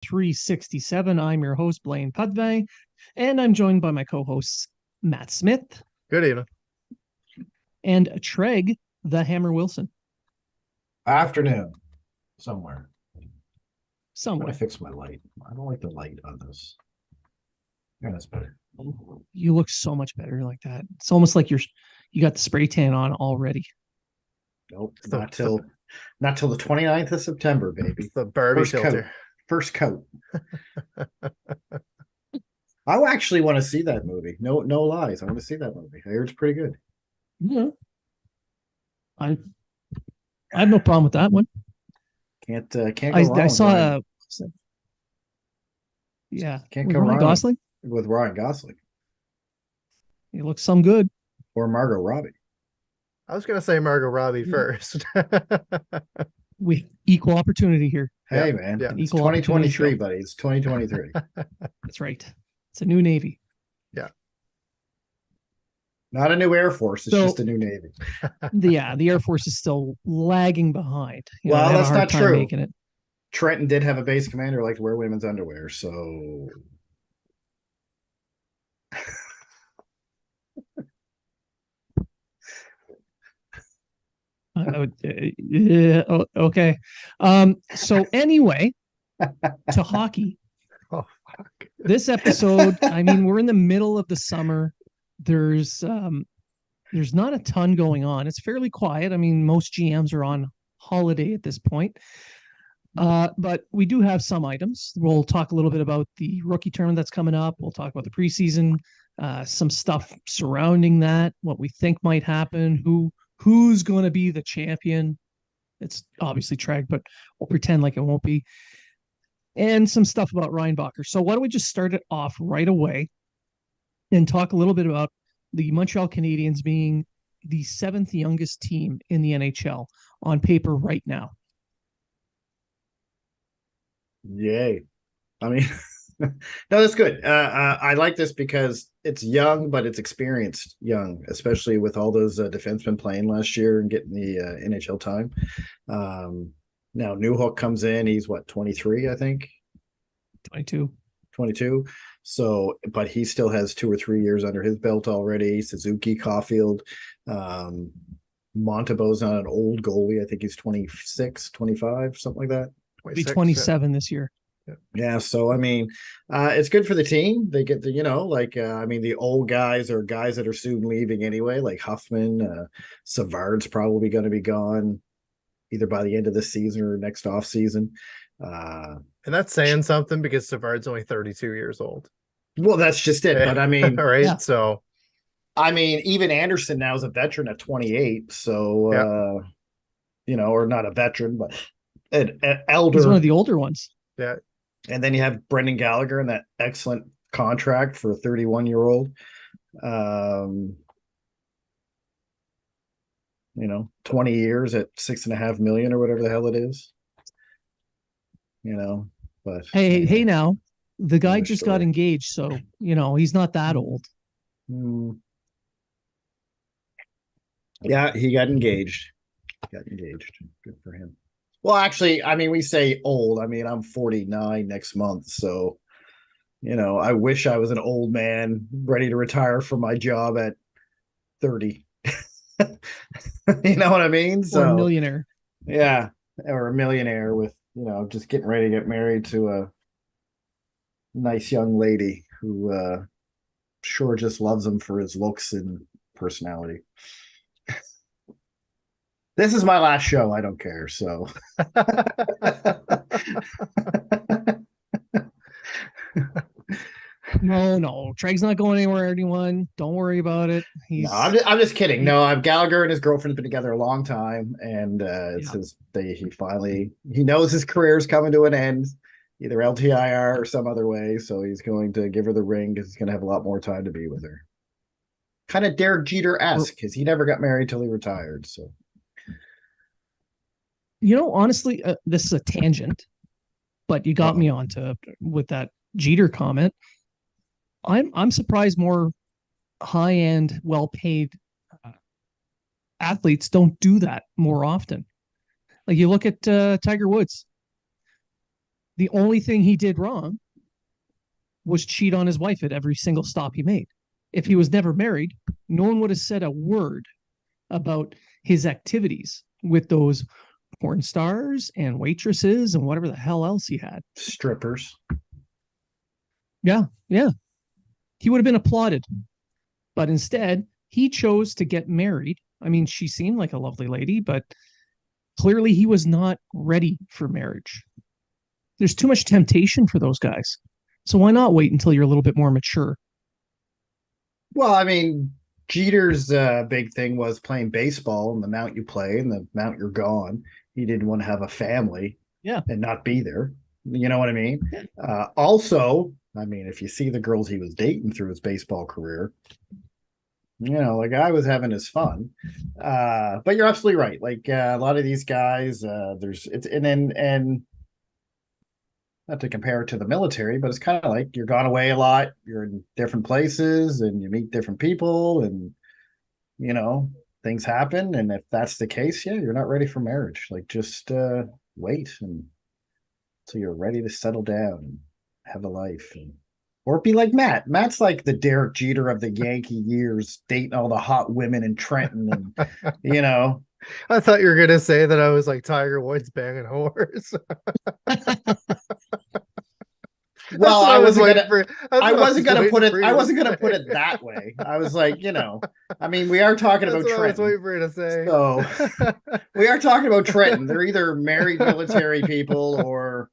367. I'm your host, Blain Pudvey, and I'm joined by my co-hosts, Matt Smith. Good evening. And Trege, the Hammer Wilson. Afternoon, somewhere. I'm Somewhere. gonna fix my light. I don't like the light on this. Yeah, that's better. You look so much better like that. It's almost like you got the spray tan on already. Nope, not till the 29th of September, baby. It's the Barbie filter. First coat. I actually want to see that movie. No lies. I want to see that movie. I heard it's pretty good. Yeah. I have no problem with that one. Can't go wrong. I saw can't with go Ryan wrong Gosling. with Ryan Gosling He looks some good. or Margot Robbie. I was gonna say Margot Robbie first. We equal opportunity here. Hey Yeah, man, yeah. it's Equal opportunity 2023, show. buddy. It's 2023. That's right. It's a new Navy. Yeah. Not a new Air Force. It's just a new Navy. The Air Force is still lagging behind. Well, they have a that's hard not time true. making it. Trenton did have a base commander who liked to wear women's underwear, so Okay. So anyway, to hockey. Oh fuck. This episode, I mean, we're in the middle of the summer. There's not a ton going on. It's fairly quiet. I mean, most GMs are on holiday at this point. But we do have some items. We'll talk a little bit about the rookie tournament that's coming up. We'll talk about the preseason, some stuff surrounding that, what we think might happen, who's going to be the champion. It's obviously Trege, but we'll pretend like it won't be. And some stuff about Reinbacher. So why don't we just start it off right away and talk a little bit about the Montreal Canadiens being the 7th youngest team in the NHL on paper right now. yay. I mean, no, that's good. I like this because it's young, but it's experienced young, especially with all those defensemen playing last year and getting the NHL time. Now Newhook comes in. He's what, 23, I think. 22. So, but he still has 2 or 3 years under his belt already. Suzuki, Caulfield, Montebeau's not an old goalie. I think he's 26, 25, something like that. Be 27 this year. Yeah, so I mean, it's good for the team. They get the, I mean, the old guys are guys that are soon leaving anyway, like Huffman. Savard's probably going to be gone either by the end of this season or next off season. And that's saying something because Savard's only 32 years old. Well, that's just it. But I mean, right? Yeah. So, I mean, even Anderson now is a veteran at 28. So, or not a veteran, but an elder. He's one of the older ones. Yeah. And then you have Brendan Gallagher and that excellent contract for a 31-year-old. 20 years at $6.5 million or whatever the hell it is. But Hey, now the guy Another just story. got engaged, so he's not that old. Yeah, he got engaged. Good for him. Well, actually, I mean, we say old. I mean, I'm 49 next month, so I wish I was an old man ready to retire from my job at 30. You know what I mean? Or a millionaire. Yeah, or a millionaire with just getting ready to get married to a nice young lady who sure just loves him for his looks and personality. This is my last show. I don't care. So No. Trege's not going anywhere, anyone. Don't worry about it. no, I'm just kidding. No, I've Gallagher and his girlfriend have been together a long time, and he knows his career is coming to an end, either LTIR or some other way. So he's going to give her the ring because he's going to have a lot more time to be with her. Kind of Derek Jeter-esque because he never got married till he retired. So honestly, this is a tangent, but you got me onto with that Jeter comment. I'm surprised more high-end, well-paid athletes don't do that more often. Like you look at Tiger Woods. The only thing he did wrong was cheat on his wife at every single stop he made. If he was never married, no one would have said a word about his activities with those porn stars and waitresses and whatever the hell else he had. Strippers. Yeah, yeah. He would have been applauded. But instead, he chose to get married. I mean, she seemed like a lovely lady, but clearly he was not ready for marriage. There's too much temptation for those guys. So why not wait until you're a little bit more mature? Well, I mean, Jeter's big thing was playing baseball and the amount you play and the amount you're gone. He didn't want to have a family and not be there. You know what I mean? Also, I mean, if you see the girls he was dating through his baseball career, you know, the guy was having his fun. But you're absolutely right. Like a lot of these guys, and not to compare it to the military, but it's kind of like you're gone away a lot. You're in different places and you meet different people and, you know, things happen. And if that's the case, yeah, you're not ready for marriage. Like just wait until you're ready to settle down and have a life. Or be like Matt. Matt's like the Derek Jeter of the Yankee years, dating all the hot women in Trenton and, you know. I thought you were gonna say that I was like Tiger Woods banging whores. Well, I wasn't gonna put it it that way. I was like, you know, I mean, we are talking about Trenton. I was waiting for you to say. So we are talking about Trenton. They're either married military people or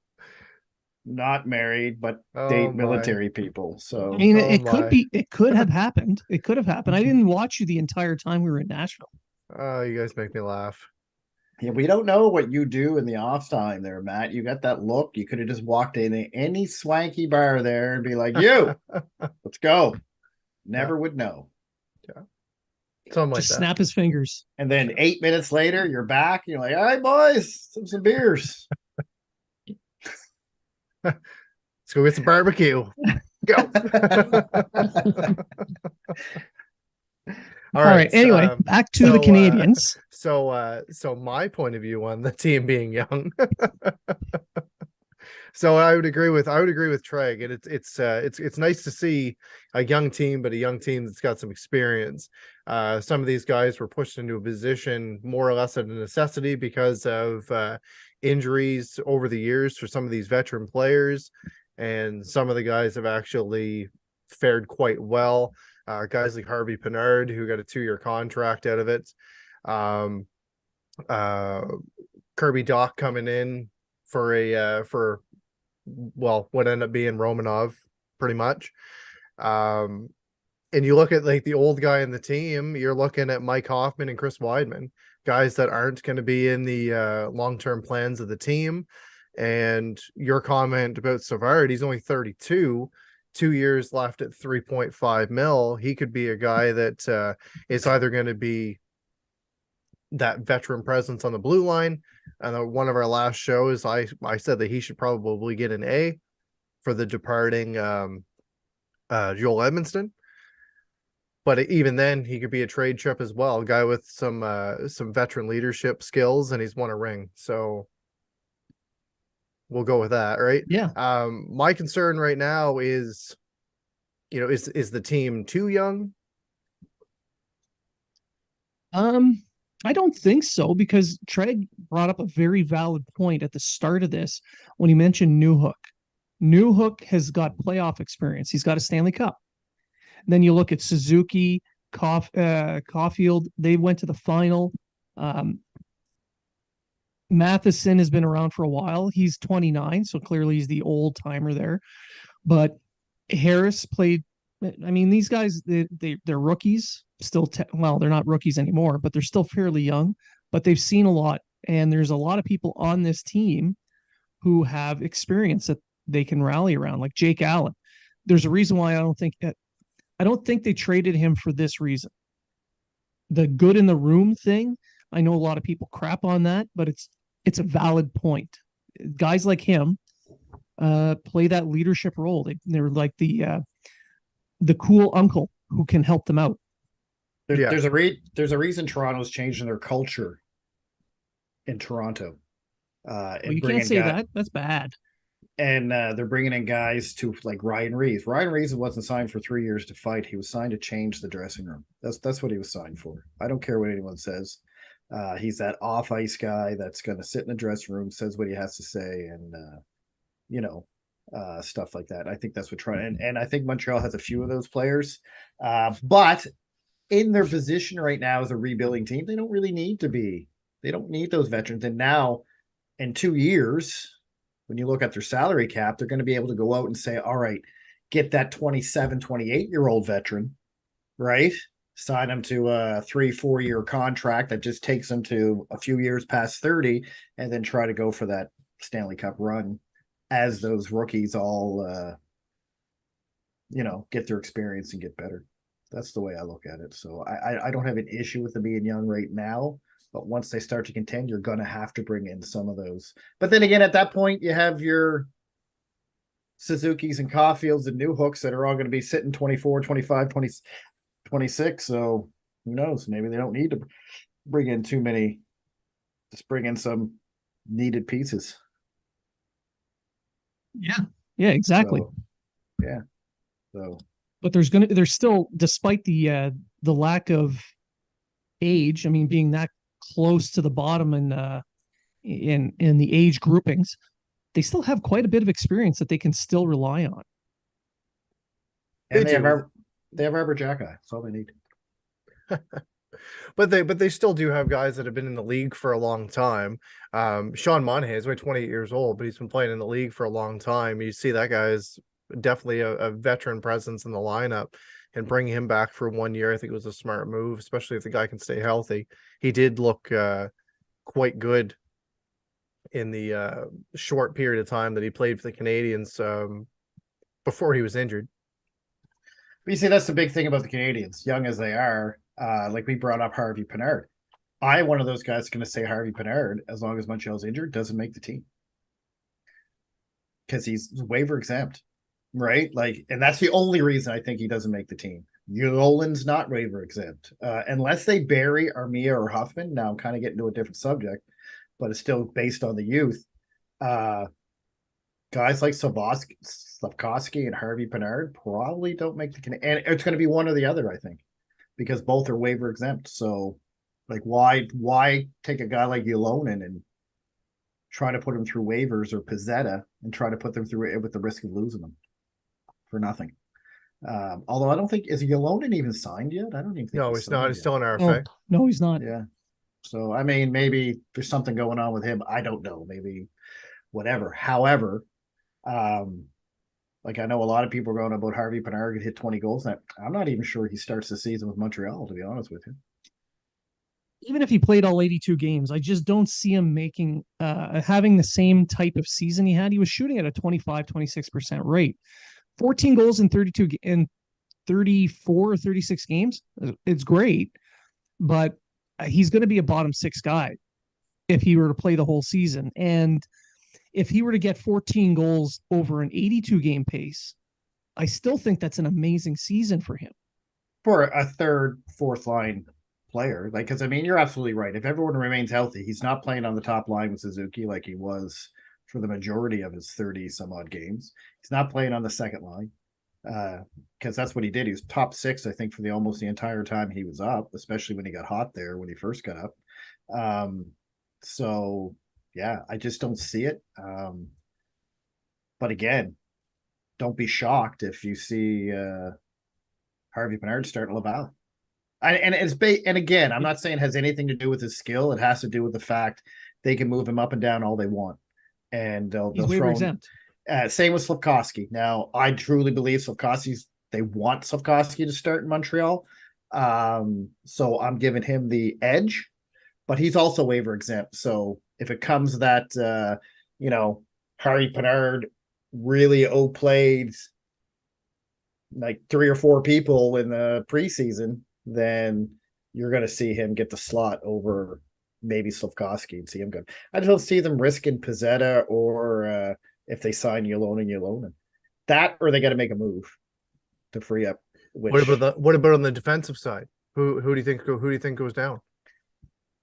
not married, but date military people. So I mean, it could have happened. It could have happened. I didn't watch you the entire time we were in Nashville. Oh, you guys make me laugh. Yeah, we don't know what you do in the off time there, Matt. You got that look. You could have just walked in any swanky bar there and be like, "You, let's go." Never would know. Yeah, something like just that. Snap his fingers, and then 8 minutes later, you're back. You're like, "All right, boys, some beers. Let's go get some barbecue. Go." All right. Anyway, back to the Canadiens. So my point of view on the team being young. So I would agree with Trege, and it's nice to see a young team, but a young team that's got some experience. Some of these guys were pushed into a position more or less at a necessity because of injuries over the years for some of these veteran players, and some of the guys have actually fared quite well. Guys like Harvey Pinard, who got a 2-year contract out of it. Kirby Dach coming in for what ended up being Romanov, pretty much. And you look at like the old guy in the team, you're looking at Mike Hoffman and Chris Weidman, guys that aren't going to be in the long-term plans of the team. And your comment about Savard, he's only 32, 2 years left at 3.5 mil. He could be a guy that is either going to be that veteran presence on the blue line. And one of our last shows, I said that he should probably get an A for the departing Joel Edmondson. But even then, he could be a trade chip as well, a guy with some veteran leadership skills, and he's won a ring. So we'll go with that, right? Yeah. My concern right now is, is the team too young? I don't think so, because Treg brought up a very valid point at the start of this when he mentioned Newhook. Newhook has got playoff experience. He's got a Stanley Cup. Then you look at Suzuki, Caulfield. They went to the final. Matheson has been around for a while. He's 29, so clearly he's the old timer there. But Harris played. I mean, these guys, they're rookies. Still, they're not rookies anymore, but they're still fairly young. But they've seen a lot, and there's a lot of people on this team who have experience that they can rally around, like Jake Allen. There's a reason why I don't think they traded him for this reason. The good in the room thing, I know a lot of people crap on that, but it's a valid point. Guys like him play that leadership role. They're like the cool uncle who can help them out. There's a reason Toronto's changing their culture in Toronto. Well, you can't say that. That's bad. And they're bringing in guys to like Ryan Reeves. Ryan Reeves wasn't signed for 3 years to fight. He was signed to change the dressing room. That's what he was signed for. I don't care what anyone says. He's that off ice guy that's going to sit in the dressing room, says what he has to say, and you know, stuff like that. I think that's what and I think Montreal has a few of those players, but in their position right now as a rebuilding team, they don't really need to be. They don't need those veterans. And now, in 2 years, when you look at their salary cap, they're going to be able to go out and say, all right, get that 27, 28-year-old veteran, right? Sign him to a 3-4 year contract that just takes them to a few years past 30, and then try to go for that Stanley Cup run as those rookies all, get their experience and get better. That's the way I look at it. So I don't have an issue with them being young right now. But once they start to contend, you're going to have to bring in some of those. But then again, at that point, you have your Suzuki's and Caulfields and New Hooks that are all going to be sitting 24, 25, 20, 26. So who knows? Maybe they don't need to bring in too many. Just bring in some needed pieces. Yeah. Yeah, exactly. So, yeah. So, but there's still, despite the lack of age, I mean, being that close to the bottom in the age groupings, they still have quite a bit of experience that they can still rely on. And they have Arbor Jack Eye. That's all they need. But they still do have guys that have been in the league for a long time. Sean Monahan is only 28 years old, but he's been playing in the league for a long time. You see that guy is definitely a veteran presence in the lineup, and bringing him back for 1 year, I think it was a smart move, especially if the guy can stay healthy. He did look quite good in the short period of time that he played for the Canadiens before he was injured. But you see, that's the big thing about the Canadiens, young as they are. Like we brought up Harvey Pinard. One of those guys going to say Harvey Pinard, as long as Montreal's injured, doesn't make the team because he's waiver exempt, right? Like, and that's the only reason I think he doesn't make the team. Yolen's not waiver exempt unless they bury Armia or Huffman. Now I'm kind of getting to a different subject, but it's still based on the youth. Guys like Slafkovsky and Harvey Pinard probably don't make the, and it's going to be one or the other, I think, because both are waiver exempt. So, like, why take a guy like Yolonen and try to put him through waivers, or Pizzetta and try to put them through it with the risk of losing them for nothing? Although I don't think, is Yolonen even signed yet? I don't even think. No, he's not. He's yet. still in RFA. Oh, no, he's not. Yeah. So I mean, maybe there's something going on with him. I don't know. Maybe whatever. However, like I know a lot of people are going about Harvey Pinard could hit 20 goals. I'm not even sure he starts the season with Montreal, to be honest with you. Even if he played all 82 games, I just don't see him having the same type of season he had. He was shooting at a 25-26% rate. 14 goals in 32 and 34 or 36 games. It's great, but he's going to be a bottom six guy if he were to play the whole season. And if he were to get 14 goals over an 82 game pace, I still think that's an amazing season for him. For a third, fourth line player. Like, because I mean, you're absolutely right. If everyone remains healthy, he's not playing on the top line with Suzuki like he was for the majority of his 30 some odd games. He's not playing on the second line because that's what he did. He was top six, I think, for almost the entire time he was up, especially when he got hot there when he first got up. So yeah, I just don't see it. But again, don't be shocked if you see Harvey Pinard starting Laval. And again, I'm not saying it has anything to do with his skill. It has to do with the fact they can move him up and down all they want, and they'll waiver exempt. Same with Slafkovsky. Now, I truly believe they want Slafkovsky to start in Montreal, so I'm giving him the edge. But he's also waiver exempt. So if it comes that Harvey Pinard really outplayed like 3 or 4 people in the preseason, then you're going to see him get the slot over maybe Slafkovsky and see him go. I don't see them risking Pizzetta or if they sign Yolonen. That, or they got to make a move to free up. What about on the defensive side? Who do you think goes down?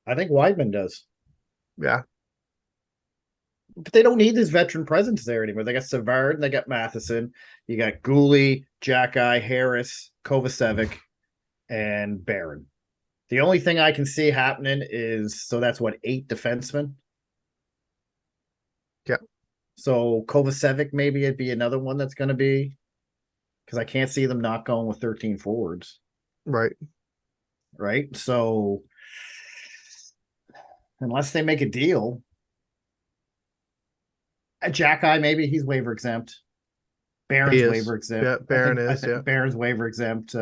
I think Weidman does. Yeah. But they don't need this veteran presence there anymore. They got Savard, they got Matheson, you got Gooley, Jackeye, Harris, Kovacevic, and Barron. The only thing I can see happening is so that's what 8 defensemen. Yeah. So Kovacevic maybe it'd be another one that's going to be because I can't see them not going with 13 forwards. Right. Right. So unless they make a deal, Jackeye maybe he's waiver exempt. Barron's waiver exempt. Yeah, Barron I is. think Yeah, Barron's waiver exempt.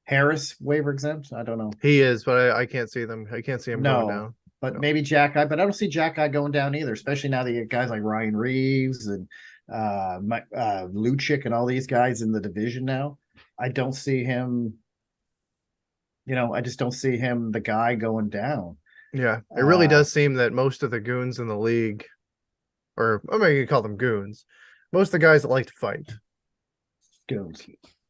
Harris waiver exempt. I don't know. he is, but I can't see them. I can't see him going down. But maybe Jackeye. But I don't see Jackeye going down either. Especially now that you get guys like Ryan Reeves and Lucic and all these guys in the division now. I don't see him. I just don't see him the guy going down. Yeah, it really does seem that most of the goons in the league, or I mean, you can call them goons. Most of the guys that like to fight, goons.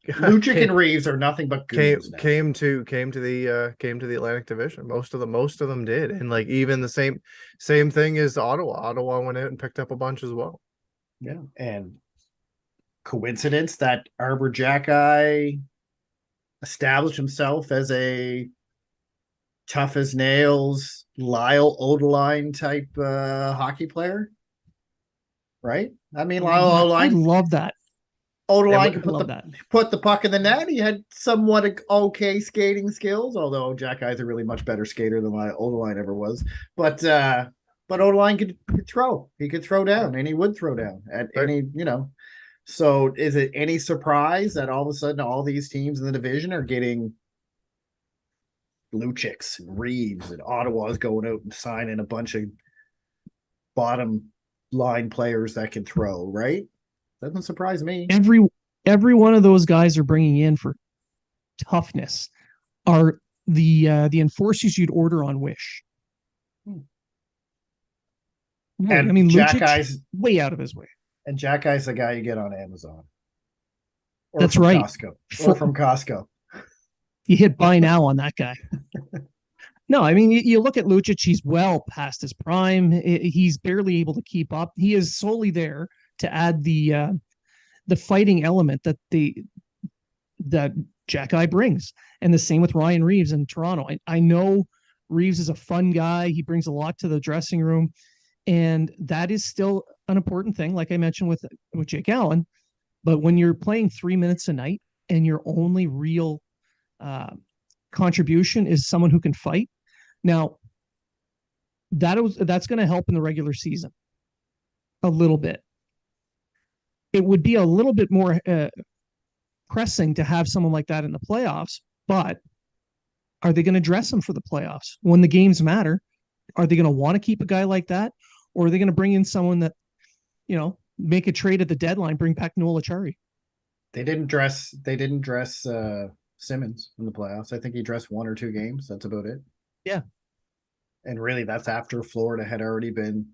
Lucic and Reeves are nothing but goons. Came to the Atlantic Division. Most of them did, and like even the same thing as Ottawa. Ottawa went out and picked up a bunch as well. Yeah, and coincidence that Arbor Jackeye established himself as a tough as nails Lyle Odeline type hockey player, right? I mean, Lyle Odeline. I love that. Odeline could put the puck in the net. He had somewhat okay skating skills, although Jackeye's a really much better skater than Odeline ever was. But Odeline could throw. He could throw down, and he would throw down at any. So is it any surprise that all of a sudden all these teams in the division are getting Lucics and Reeves and Ottawa's going out and signing a bunch of bottom line players that can throw, right? Doesn't surprise me. Every one of those guys are bringing in for toughness are the enforcers you'd order on Wish. Really, and I mean, Jackye's way out of his way. And Jackeye's the guy you get on Amazon. Or that's right. Costco. Or from Costco. You hit buy now on that guy. No, I mean, you look at Lucic, he's well past his prime. He's barely able to keep up. He is solely there to add the fighting element that Jackeye brings. And the same with Ryan Reeves in Toronto. I know Reeves is a fun guy. He brings a lot to the dressing room. And that is still an important thing, like I mentioned with Jake Allen. But when you're playing 3 minutes a night and your only real contribution is someone who can fight, now that's going to help in the regular season a little bit. It would be a little bit more pressing to have someone like that in the playoffs, but are they going to dress him for the playoffs when the games matter? Are they going to want to keep a guy like that? Or are they going to bring in someone that, make a trade at the deadline, bring back Noel Acciari? They didn't dress Simmons in the playoffs. I think he dressed 1 or 2 games. That's about it. Yeah. And really that's after Florida had already been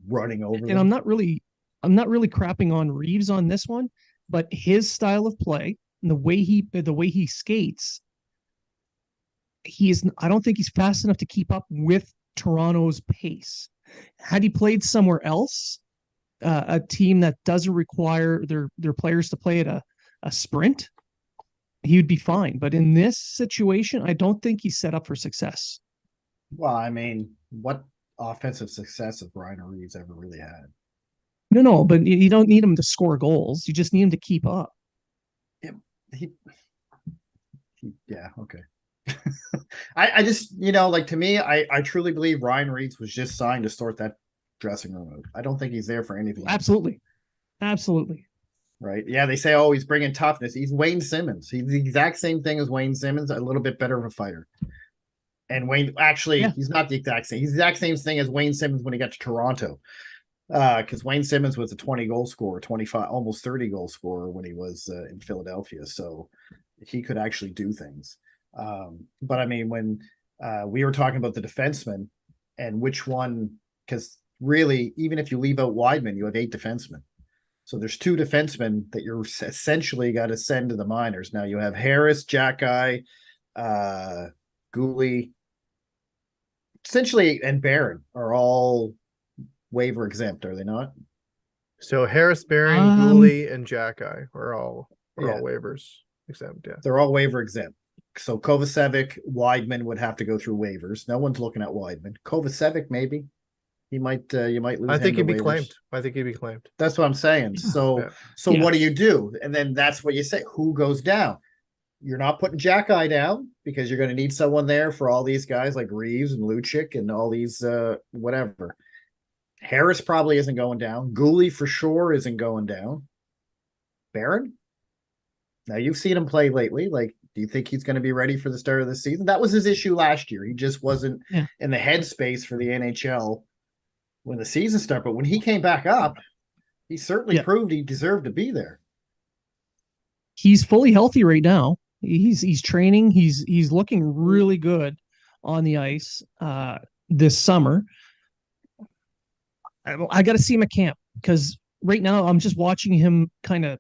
running over. And I'm not really crapping on Reeves on this one, but his style of play and the way he skates, I don't think he's fast enough to keep up with Toronto's pace. Had he played somewhere else, a team that doesn't require their players to play at a sprint, he would be fine. But in this situation, I don't think he's set up for success. Well, I mean, what offensive success have Ryan Reeves ever really had? No, but you don't need him to score goals. You just need him to keep up. Yeah, okay. I just, like to me, I truly believe Ryan Reeves was just signed to sort that dressing room out. I don't think he's there for anything. Absolutely. Right. Yeah, they say, oh, he's bringing toughness. He's Wayne Simmons. He's the exact same thing as Wayne Simmons, a little bit better of a fighter. And Wayne, actually, He's not the exact same. He's the exact same thing as Wayne Simmons when he got to Toronto. Because Wayne Simmons was a 20-goal scorer, 25, almost 30-goal scorer when he was in Philadelphia. So he could actually do things. But I mean, when we were talking about the defensemen and which one, because really, even if you leave out Weidman, you have 8 defensemen. So there's 2 defensemen that you're essentially got to send to the minors. Now you have Harris, Jackeye, Gooley, essentially, and Barron are all waiver exempt, are they not? So Harris, Barron, Um, Gooley, and Jacky are all Yeah. waivers exempt. Yeah. They're all waiver exempt. So Kovacevic, Weidman would have to go through waivers. No one's looking at Weidman. Kovacevic, maybe you might lose. I think him he'd to be waivers. claimed. I think he'd be claimed. That's what I'm saying. So Yeah. so Yeah. what do? And then that's what you say. Who goes down? You're not putting Jacky down because you're going to need someone there for all these guys like Reeves and Lucic and all these whatever. Harris probably isn't going down. Gooley for sure isn't going down. Barron? Now you've seen him play lately. Like, do you think he's going to be ready for the start of the season? That was his issue last year. He just wasn't in the headspace for the NHL when the season started. But when he came back up, he certainly proved he deserved to be there. He's fully healthy right now. He's training. He's looking really good on the ice this summer. I got to see him at camp because right now I'm just watching him kind of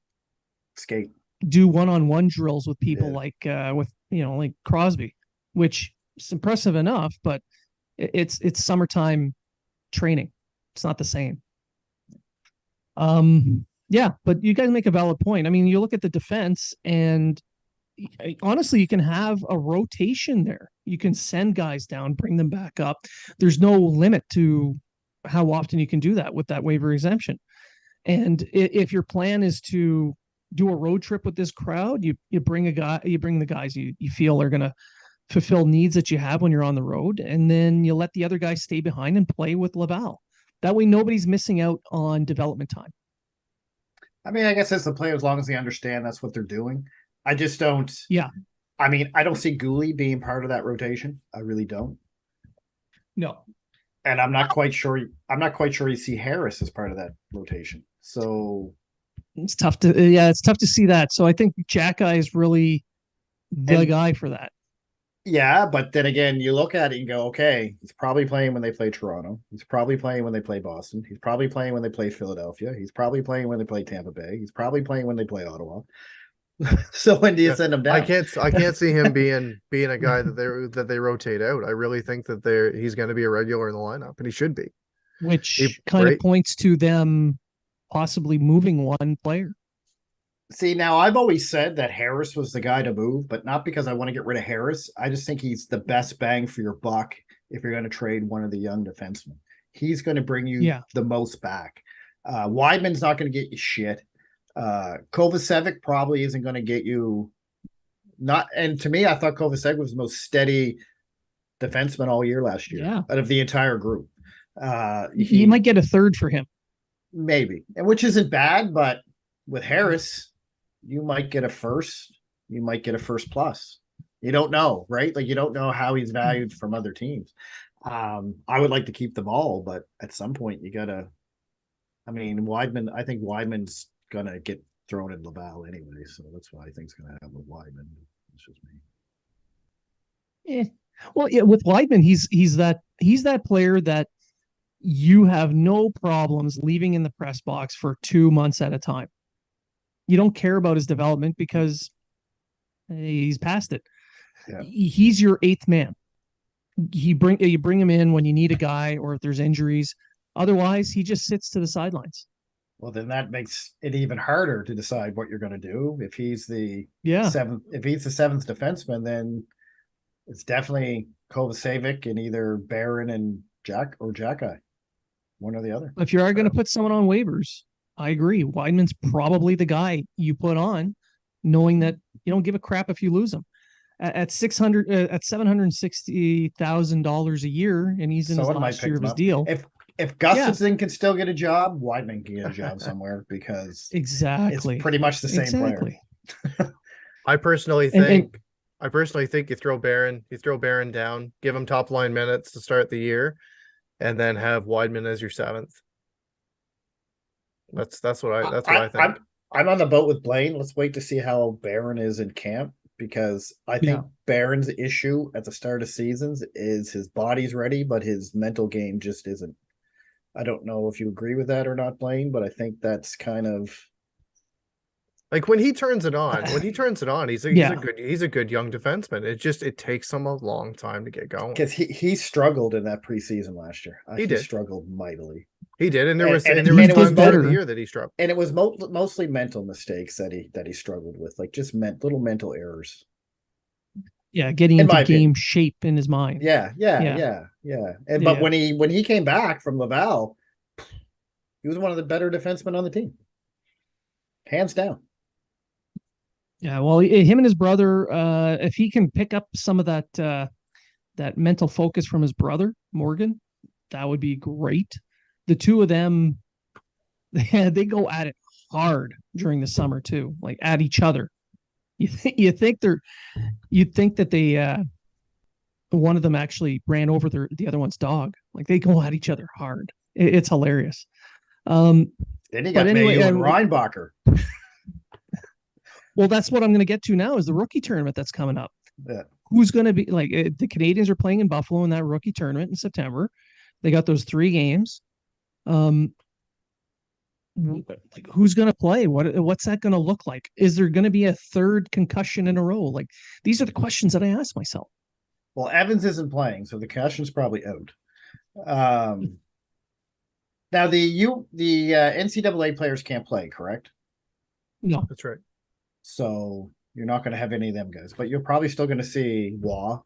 skate, do one-on-one drills with people like like Crosby, which is impressive enough, but it's summertime training. It's not the same. Yeah, but you guys make a valid point. I mean, you look at the defense, and honestly, you can have a rotation there. You can send guys down, bring them back up. There's no limit to how often you can do that with that waiver exemption. And if your plan is to do a road trip with this crowd, you bring the guys you feel are going to fulfill needs that you have when you're on the road, and then you let the other guys stay behind and play with Laval. That way, nobody's missing out on development time. I mean, I guess that's the play as long as they understand that's what they're doing. I just don't. Yeah. I mean, I don't see Gooley being part of that rotation. I really don't. No. And I'm not quite sure you see Harris as part of that rotation. So it's tough to see that. So I think Jacky is really the guy for that. Yeah, but then again, you look at it and go, okay, he's probably playing when they play Toronto. He's probably playing when they play Boston. He's probably playing when they play Philadelphia. He's probably playing when they play Tampa Bay. He's probably playing when they play Ottawa. So when do you send him down? I can't see him being a guy that they rotate out. I really think that he's going to be a regular in the lineup, and he should be. Which kind of points to them possibly moving one player. See, now I've always said that Harris was the guy to move, but not because I want to get rid of Harris. I just think he's the best bang for your buck if you're going to trade one of the young defensemen. He's going to bring you the most back. Weidman's not going to get you shit. Kovacevic probably isn't going to get you not. And to me, I thought Kovacevic was the most steady defenseman all year last year out of the entire group. You might get a third for him. Maybe, and which isn't bad, but with Harris, you might get a first. You might get a first plus. You don't know, right? Like you don't know how he's valued from other teams. I would like to keep them all, but at some point you gotta. I mean, Weidman. I think Weidman's gonna get thrown in Laval anyway, so that's what I think is gonna happen with Weidman. It's just me. Yeah. Well, yeah, with Weidman, he's that player that you have no problems leaving in the press box for 2 months at a time. You don't care about his development because he's past it. Yeah. He's your eighth man. You bring him in when you need a guy or if there's injuries. Otherwise, he just sits to the sidelines. Well, then that makes it even harder to decide what you're going to do. If he's the seventh defenseman, then it's definitely Kovacevic and either Barron and Jacky, one or the other. If you are going to put someone on waivers, I agree. Weidman's probably the guy you put on, knowing that you don't give a crap if you lose him. At $760,000 a year, and he's in his last year of his deal. If Gustafsson can still get a job, Weidman can get a job somewhere because it's pretty much the same player. I personally think you throw Barron down, give him top line minutes to start the year, and then have Weidman as your seventh. That's what I think. I'm on the boat with Blain. Let's wait to see how Barron is in camp because I think Barron's issue at the start of seasons is his body's ready, but his mental game just isn't. I don't know if you agree with that or not, Blain, but I think that's kind of like when he turns it on. He's a good young defenseman. It takes him a long time to get going because he struggled in that preseason last year. He did struggled mightily. He did, and there And- was and and it- there was and it was times during better. the year that he struggled. And it was mostly mental mistakes that he struggled with, like just little mental errors. Yeah, getting In into my opinion. game shape in his mind. Yeah. And but Yeah. when he came back from Laval, he was one of the better defensemen on the team, hands down. Yeah, well, him and his brother, if he can pick up some of that mental focus from his brother Morgan, that would be great. The two of them, they go at it hard during the summer too, like at each other. You think that they one of them actually ran over the other one's dog. Like they go at each other hard. It's hilarious. Then you got But anyway, Mayu and Reinbacher. well, that's what I'm going to get to now is the rookie tournament that's coming up. Yeah. Who's going to be like the Canadiens are playing in Buffalo in that rookie tournament in September. They got those 3 games. Like who's going to play? What's that going to look like? Is there going to be a third concussion in a row? Like these are the questions that I ask myself. Well, Evans isn't playing, so the concussion's probably out. Now the NCAA players can't play, correct? No, That's right. So you're not going to have any of them guys, but you're probably still going to see Waugh.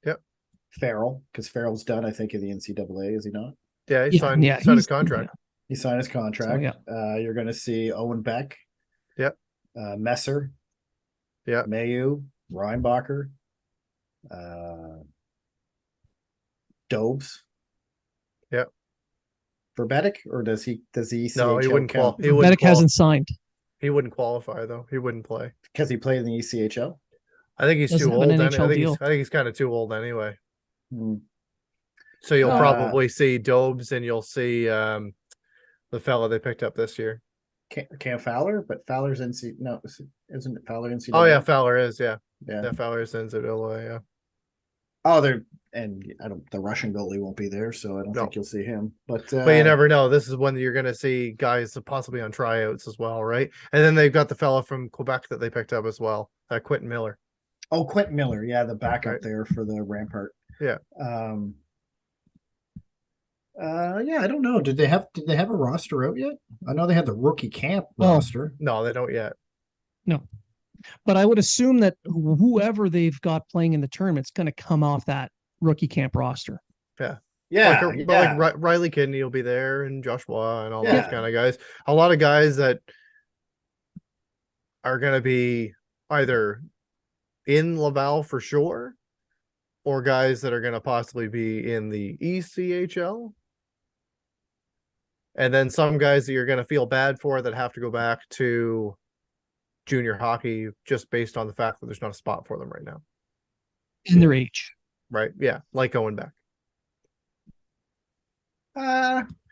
Yep. Farrell, because Farrell's done, I think, in the NCAA, is he not? Yeah, he signed his he's- contract. He signed his contract. So, You're going to see Owen Beck. Yep. Messer. Yep. Mayu, Reinbacher, Dobes. Yep. Verbetic, or does he No, he ECHL wouldn't count? He wouldn't Medic hasn't signed. He wouldn't qualify though. He wouldn't play. Because he played in the ECHL. I think he's Doesn't too have an old. NHL deal. I think he's kind of too old anyway. Hmm. So you'll Uh, probably see Dobes and you'll see the fella they picked up this year. Cam Fowler, but Fowler's no, isn't it Fowler NCAA? Oh yeah, Fowler is, yeah. Yeah. Yeah, Fowler is NCAA, yeah. Oh, the Russian goalie won't be there, so I don't No. think you'll see him. But you never know. This is when you're gonna see guys possibly on tryouts as well, right? And then they've got the fella from Quebec that they picked up as well, Quentin Miller. Oh, Quentin Miller, yeah, the backup Right. there for the Rampart. Yeah. Yeah, I don't know. Did they have a roster out yet? I know they had the rookie camp Oh. roster. No, they don't yet. No, but I would assume that whoever they've got playing in the tournament's going to come off that rookie camp roster. Yeah, Like Riley Kidney will be there, and Joshua and all those Yeah. kind of guys. A lot of guys that are going to be either in Laval for sure, or guys that are going to possibly be in the ECHL. And then some guys that you're going to feel bad for that have to go back to junior hockey just based on the fact that there's not a spot for them right now. In their age. Right? Yeah, like Owen Beck.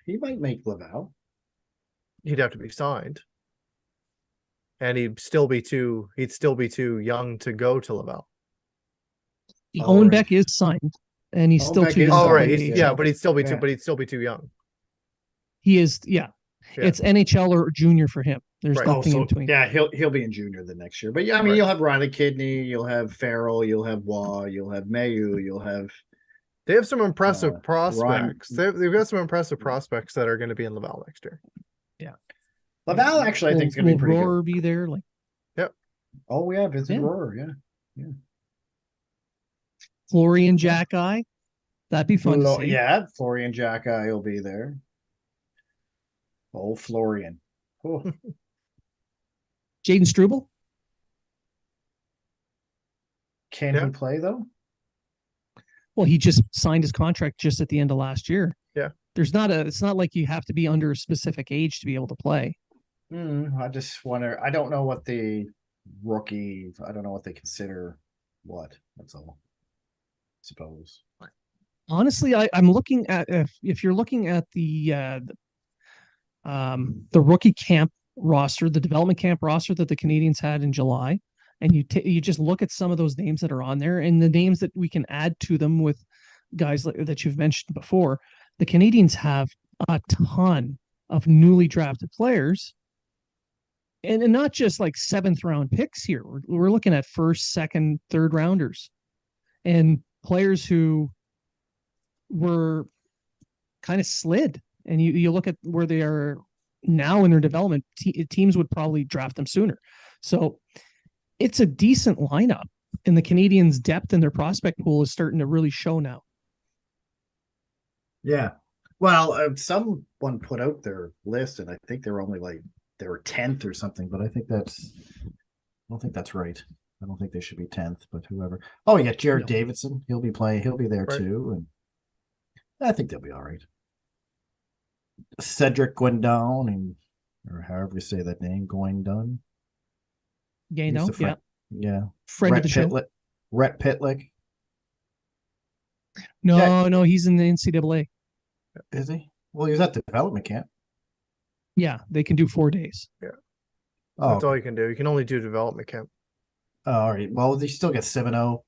He might make Laval. He'd have to be signed. And he'd still be too young to go to Laval. Owen right. Beck is signed, and he's Owen still Beck too is young. Oh to right, play he's, the yeah, AHL. but he'd still be Yeah. too young. He is. Yeah, Yeah. it's NHL or junior for him. There's Right. nothing in between. Yeah, he'll be in junior the next year. But yeah, I mean, Right. you'll have Riley Kidney, you'll have Farrell, you'll have Waugh, you'll have Mayu, you'll have They have some impressive Ryan- prospects. They've got some impressive prospects that are going to be in Laval next year. Laval. Actually, I think is going to be pretty Roar good. be there? Like Oh yeah, Vincent Yeah. Rohrer, yeah. Florian Jack Eye. That'd be fun to see. Yeah, Florian Jackeye will be there. Oh, Florian. Oh. Jaden Struble. Can Yeah. he play though? Well, he just signed his contract just at the end of last year. Yeah. It's not like you have to be under a specific age to be able to play. I just wonder. I don't know what the rookie. I don't know what they consider. What? That's all. I suppose. Honestly, I'm looking at if you're looking at the rookie camp roster, the development camp roster that the Canadiens had in July, and you just look at some of those names that are on there and the names that we can add to them with guys that you've mentioned before. The Canadiens have a ton of newly drafted players, and not just like 7th round picks here. We're looking at 1st, 2nd, 3rd rounders, and players who were kind of slid And you look at where they are now in their development, teams would probably draft them sooner. So it's a decent lineup, and the Canadiens' depth in their prospect pool is starting to really show now. Yeah. Well, someone put out their list, and I think they were 10th or something, but I don't think that's right. I don't think they should be 10th, but whoever. Oh, yeah, Jared Davidson. He'll be there Right. too. And I think they'll be all right. Cedric Guindon, or however you say that name, Guindon. Gano, yeah. Yeah. Friend of the show. Rhett Pitlick. No, he's in the NCAA. Is he? Well, he was at development camp. Yeah, they can do 4 days. Yeah. Oh, That's all you can do. You can only do development camp. Oh, all right. Well, they still get 7-0.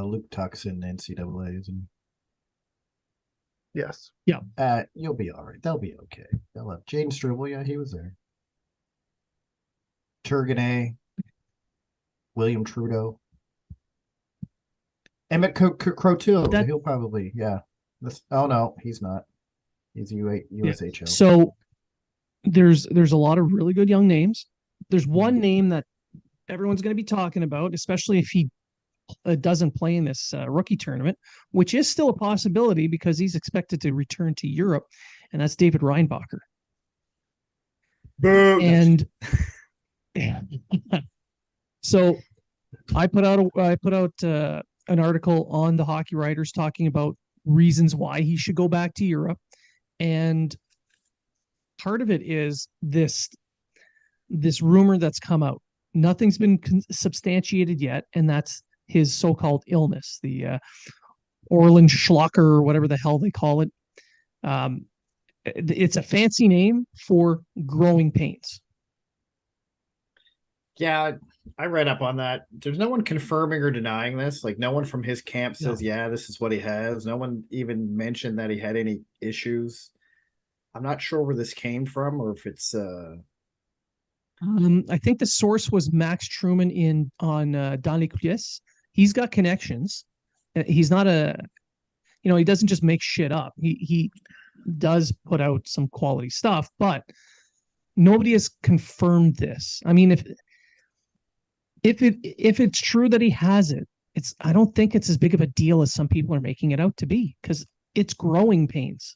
Luke Tuck's in NCAA, isn't Yes. Yeah. You'll be all right. They'll be okay. They'll have Jaden Struble. Yeah, he was there. Turgenet, William Trudeau, Emmett Croteau. He'll probably, yeah. Oh no, he's not. He's USHL. So there's a lot of really good young names. There's one name that everyone's going to be talking about, especially if he doesn't play in this rookie tournament, which is still a possibility because he's expected to return to Europe, and that's David Reinbacher. Boo. And so I put out an article on the Hockey Writers talking about reasons why he should go back to Europe, and part of it is this rumor that's come out. Nothing's been substantiated yet, and that's his so-called illness, the Orland Schlocker, or whatever the hell they call it. It's a fancy name for growing pains. Yeah, I read up on that. There's no one confirming or denying this. Like, no one from his camp says, yeah, this is what he has. No one even mentioned that he had any issues. I'm not sure where this came from, or if it's I think the source was Max Truman on Dans les Coulisses. He's got connections. He's not he doesn't just make shit up. He does put out some quality stuff, but nobody has confirmed this. I mean, if it's true that he has it, I don't think it's as big of a deal as some people are making it out to be, because it's growing pains.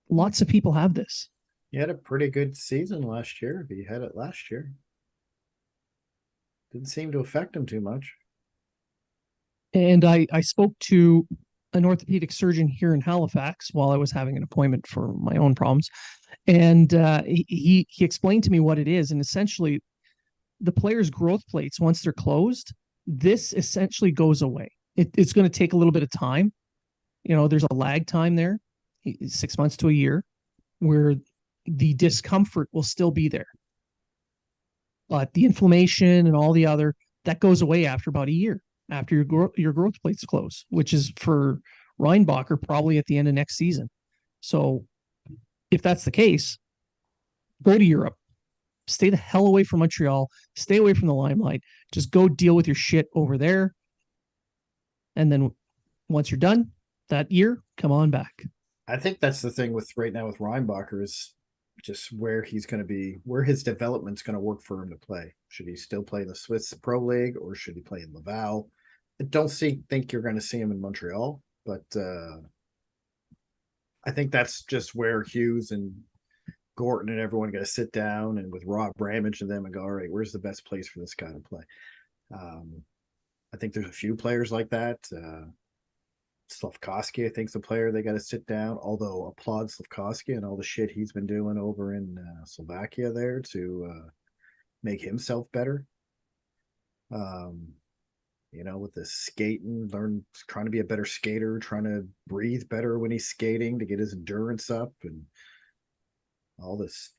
Lots of people have this. He had a pretty good season last year. He had it last year. Didn't seem to affect him too much. And I spoke to an orthopedic surgeon here in Halifax while I was having an appointment for my own problems. And he explained to me what it is. And essentially, the player's growth plates, once they're closed, this essentially goes away. It's going to take a little bit of time. There's a lag time there, 6 months to a year, where the discomfort will still be there. But the inflammation and all the other, that goes away after about a year, after your growth plates close, which is for Reinbacher probably at the end of next season. So if that's the case, go to Europe. Stay the hell away from Montreal. Stay away from the limelight. Just go deal with your shit over there. And then once you're done that year, come on back. I think that's the thing right now with Reinbacher is just where he's going to be, where his development's going to work for him to play. Should he still play in the Swiss Pro League, or should he play in Laval? I don't think you're going to see him in Montreal, but I think that's just where Hughes and Gorton and everyone got to sit down, and with Rob Bramage and them, and go, all right, where's the best place for this guy to play? I think there's a few players like that. Slavkovsky, I think, is a player they got to sit down, although applaud Slavkovsky and all the shit he's been doing over in Slovakia there to make himself better. With the skating, trying to be a better skater, trying to breathe better when he's skating to get his endurance up, and all this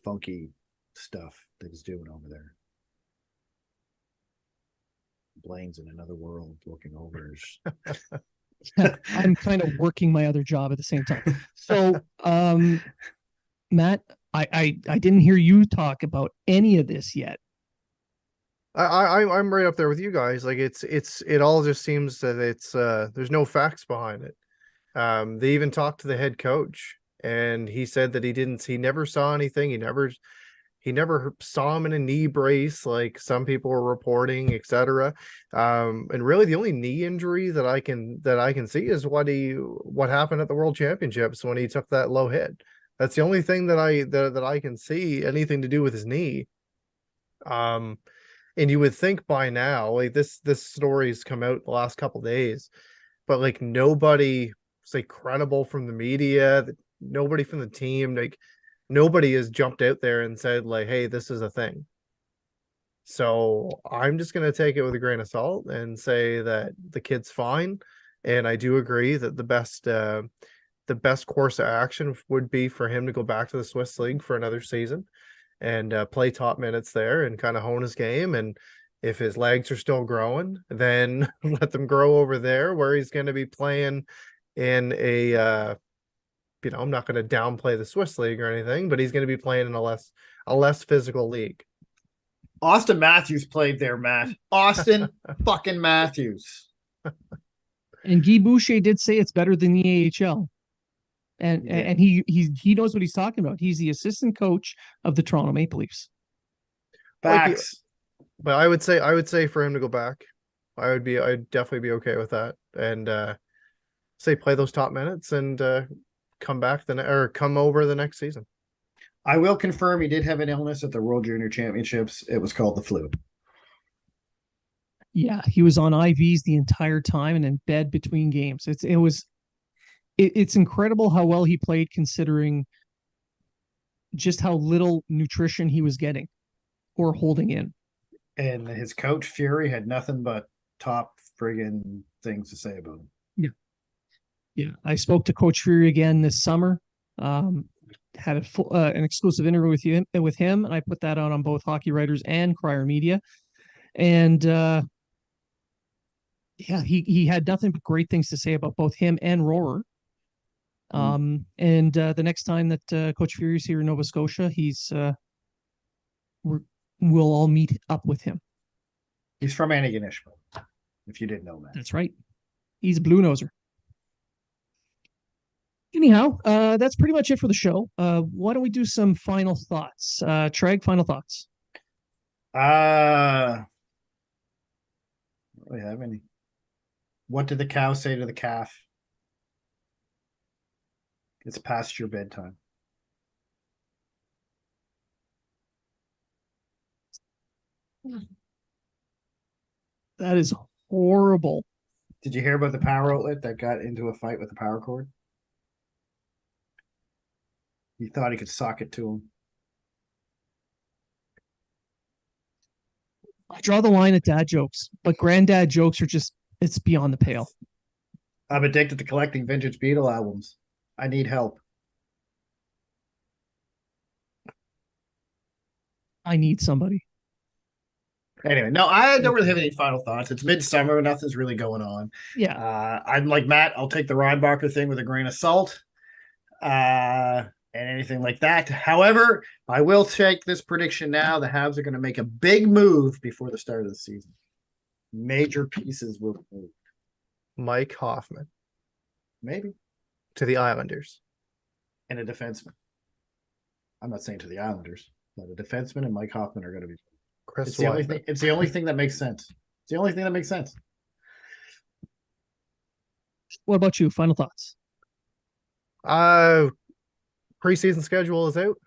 funky stuff that he's doing over there. Blain's in another world looking over his I'm kind of working my other job at the same time. So, Matt, I didn't hear you talk about any of this yet. I'm right up there with you guys. Like it all just seems that it's there's no facts behind it. They even talked to the head coach, and he said that he never saw anything. He never saw him in a knee brace like some people were reporting, etc. And really the only knee injury that I can see is what happened at the World Championships when he took that low hit. That's the only thing that I can see anything to do with his knee. And you would think by now, like this story's come out the last couple days, but like nobody say credible from the media, nobody from the team, like nobody has jumped out there and said like, hey, this is a thing. So I'm just going to take it with a grain of salt and say that the kid's fine. And I do agree that the best course of action would be for him to go back to the Swiss League for another season and play top minutes there and kind of hone his game. And if his legs are still growing, then let them grow over there where he's going to be playing in I'm not going to downplay the Swiss League or anything, but he's going to be playing in a less physical league. Austin Matthews played there, Matt. Austin fucking Matthews. And Guy Boucher did say it's better than the AHL. And he knows what he's talking about. He's the assistant coach of the Toronto Maple Leafs. Facts. But I would say for him to go back, I'd definitely be okay with that. And say play those top minutes and come over the next season. I will confirm he did have an illness at the World Junior Championships. It was called the flu. Yeah, he was on IVs the entire time and in bed between games. It's incredible how well he played considering just how little nutrition he was getting or holding in. And his coach Fury had nothing but top friggin' things to say about him. Yeah. I spoke to Coach Fury again this summer. Had an exclusive interview with him, and I put that out on both Hockey Writers and Crier Media. And he had nothing but great things to say about both him and Rohrer. And the next time that Coach Fury's here in Nova Scotia, we'll all meet up with him. He's from Antigonish, if you didn't know that. That's right. He's a blue noser. Anyhow, that's pretty much it for the show. Why don't we do some final thoughts? Treg, final thoughts. I don't really have any. What did the cow say to the calf? It's past your bedtime. That is horrible. Did you hear about the power outlet that got into a fight with the power cord? He thought he could sock it to him. I draw the line at dad jokes, but granddad jokes are it's beyond the pale. I'm addicted to collecting vintage Beatle albums. I need help. I need somebody. Anyway, no, I don't really have any final thoughts. It's midsummer, nothing's really going on. Yeah. I'm like Matt, I'll take the Reinbacher thing with a grain of salt. And anything like that. However, I will take this prediction now. The Habs are going to make a big move before the start of the season. Major pieces will move. Mike Hoffman. Maybe. To the Islanders. And a defenseman. I'm not saying to the Islanders, but a defenseman and Mike Hoffman are going to be. It's the only thing that makes sense. It's the only thing that makes sense. What about you? Final thoughts? Preseason schedule is out.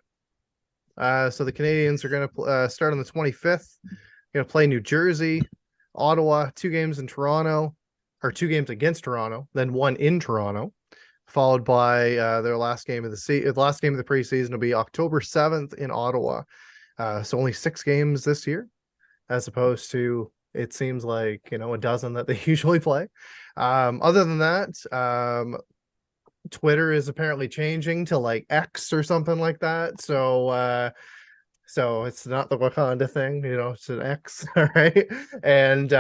So the Canadiens are going to start on the 25th. Going to play New Jersey, Ottawa, 2 games in Toronto, or 2 games against Toronto, then 1 in Toronto, followed by their last game of the last game of the preseason will be October 7th in Ottawa. So only 6 games this year, as opposed to it seems like a dozen that they usually play. Other than that, Twitter is apparently changing to like X or something like that. So it's not the Wakanda thing, it's an X. All right. And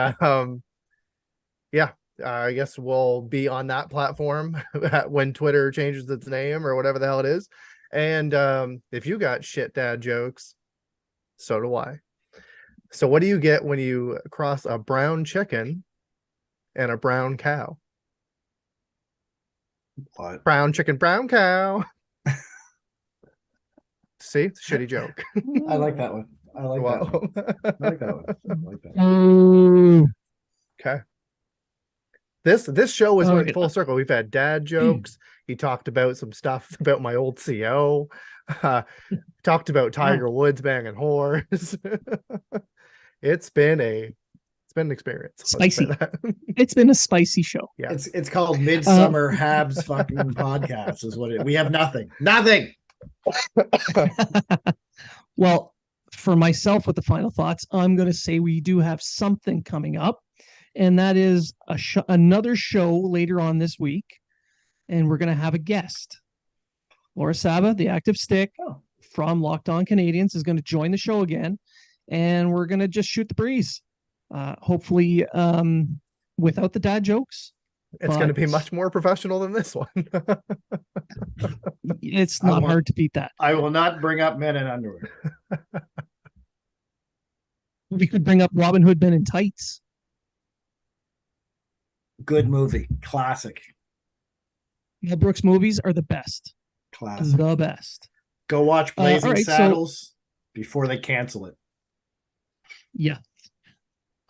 I guess we'll be on that platform when Twitter changes its name or whatever the hell it is. And if you got shit dad jokes, so do I. So what do you get when you cross a brown chicken and a brown cow? What? Brown chicken, brown cow. See, it's a shitty joke. I like that one. I like that one. Well, I like that one. I like that. Oh, okay. This show was Oh, went yeah. full circle. We've had dad jokes. He talked about some stuff about my old CO. Talked about Tiger Woods banging whores. It's been an experience. Let's say Spicy. that. It's been a spicy show. Yeah. It's called Midsummer Habs fucking podcast is what it. We have nothing. Nothing. Well, for myself with the final thoughts, I'm going to say we do have something coming up, and that is another show later on this week, and we're going to have a guest. Laura Saba, the active stick from Locked On Canadiens, is going to join the show again, and we're going to just shoot the breeze. Hopefully, without the dad jokes. It's going to be much more professional than this one. It's not hard to beat that. I will not bring up men in underwear. We could bring up Robin Hood Men in Tights. Good movie. Classic. Mel Brooks movies are the best. Classic. The best. Go watch Blazing right, Saddles before they cancel it. Yeah.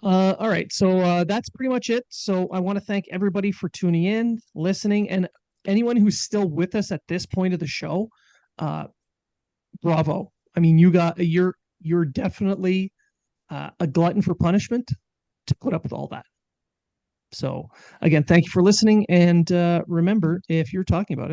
All right. So that's pretty much it. So I want to thank everybody for tuning in, listening, and anyone who's still with us at this point of the show. Bravo. I mean, you're definitely a glutton for punishment to put up with all that. So again, thank you for listening. And remember, if you're talking about it,